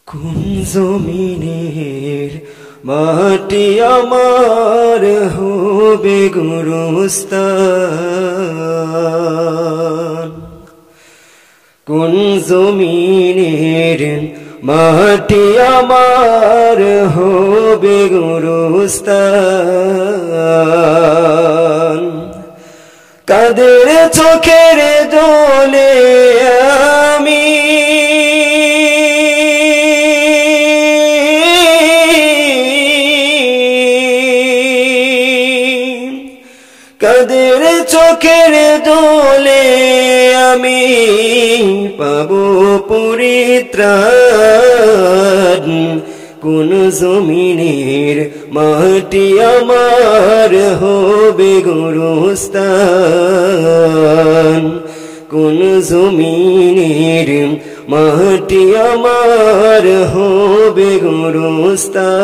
কোন জমিনের মাটি আমার হবে গুরুস্থান, কোন জমিনের মাটি আমার হবে গুরুস্থান। কাদের চোখের জলে আমি কাদের চোখের জলে আমি পাবো পরিত্রাণ। কোন জমিনের মাটি আমার হবে গুরুস্থান, কোন জমিনের মাটি আমার হবে গুরুস্থান।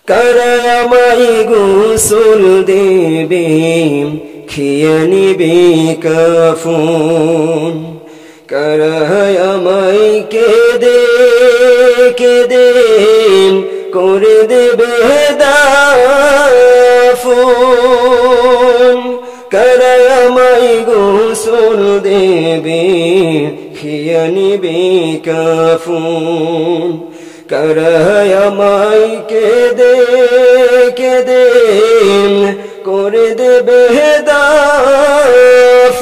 কারা আমায় গোসল দেবে, খেয়ে নিবে কাফন, কারা আমায় কেঁদে কেঁদে করে দেবে দাফন। কারা আমায় গোসল দেবে, খেয়ে নিবে কাফন, কারা আমায় কেঁদে কেঁদে করে দেবে দাফন।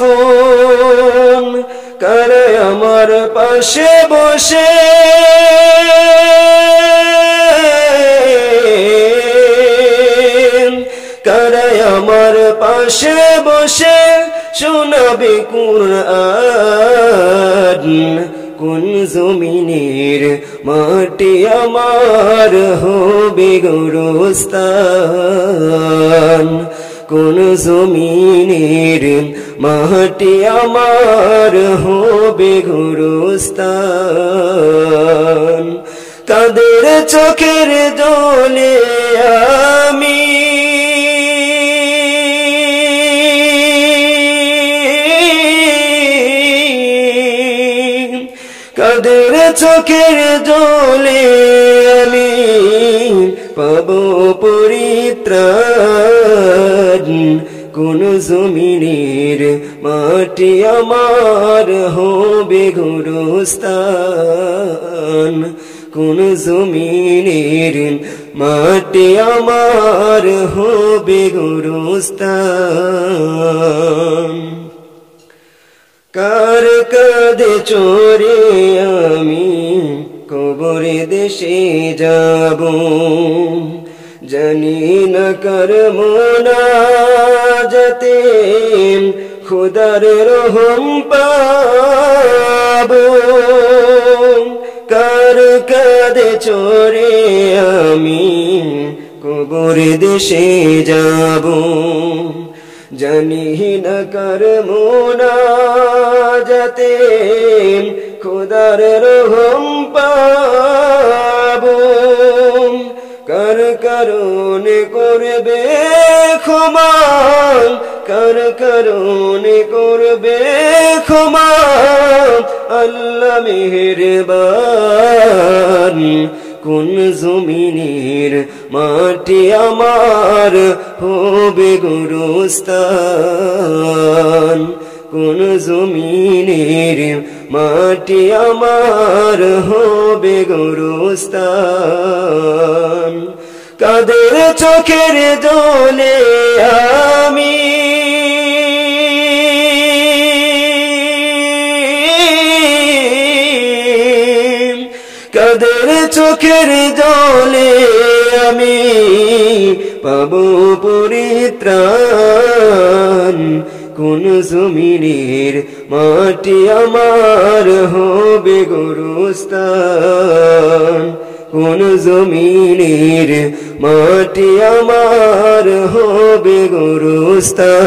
কারা আমার পাশে বসে কারা আমার পাশে বসে শোনাবে কুরআন। কোন জমিনের মাটি আমার হবে গুরুস্থান, কোন জমিনের মাটি আমার হবে গুরুস্থান। কাদের চোখের জলে আমি কাদের চোখের জলে আমি পাবো পরিত্রাণ। কোন জমিনের মাটি আমার হবে গুরুস্থান, কোন জমিনের মাটি আমার হবে গুরুস্থান। কার কাঁধে চড়ে আমি কবরে দেশে যাব, জানি না কার মোনাজাতে খোদার রহম পাব। কার কাঁধে চড়ে আমি কবরে দেশে যাব, জানি না কার মোনাজাতে খোদার রহম পাবো। কার কারণে করবে ক্ষমা, কার কারণে করবে ক্ষমা আল্লাহ মেহেরবান। কোন জমিনের মাটি আমার হবে গুরুস্থান, কোন জমিনের মাটি আমার হবে গুরুস্থান। কাদের চোখের জলে আমি কাদের চোখের জলে আমি পাবো পরিত্রাণ। কোন জমিনের মাটি আমার হবে গুরুস্থান, কোন জমিনের মাটি আমার হবে গুরুস্থান।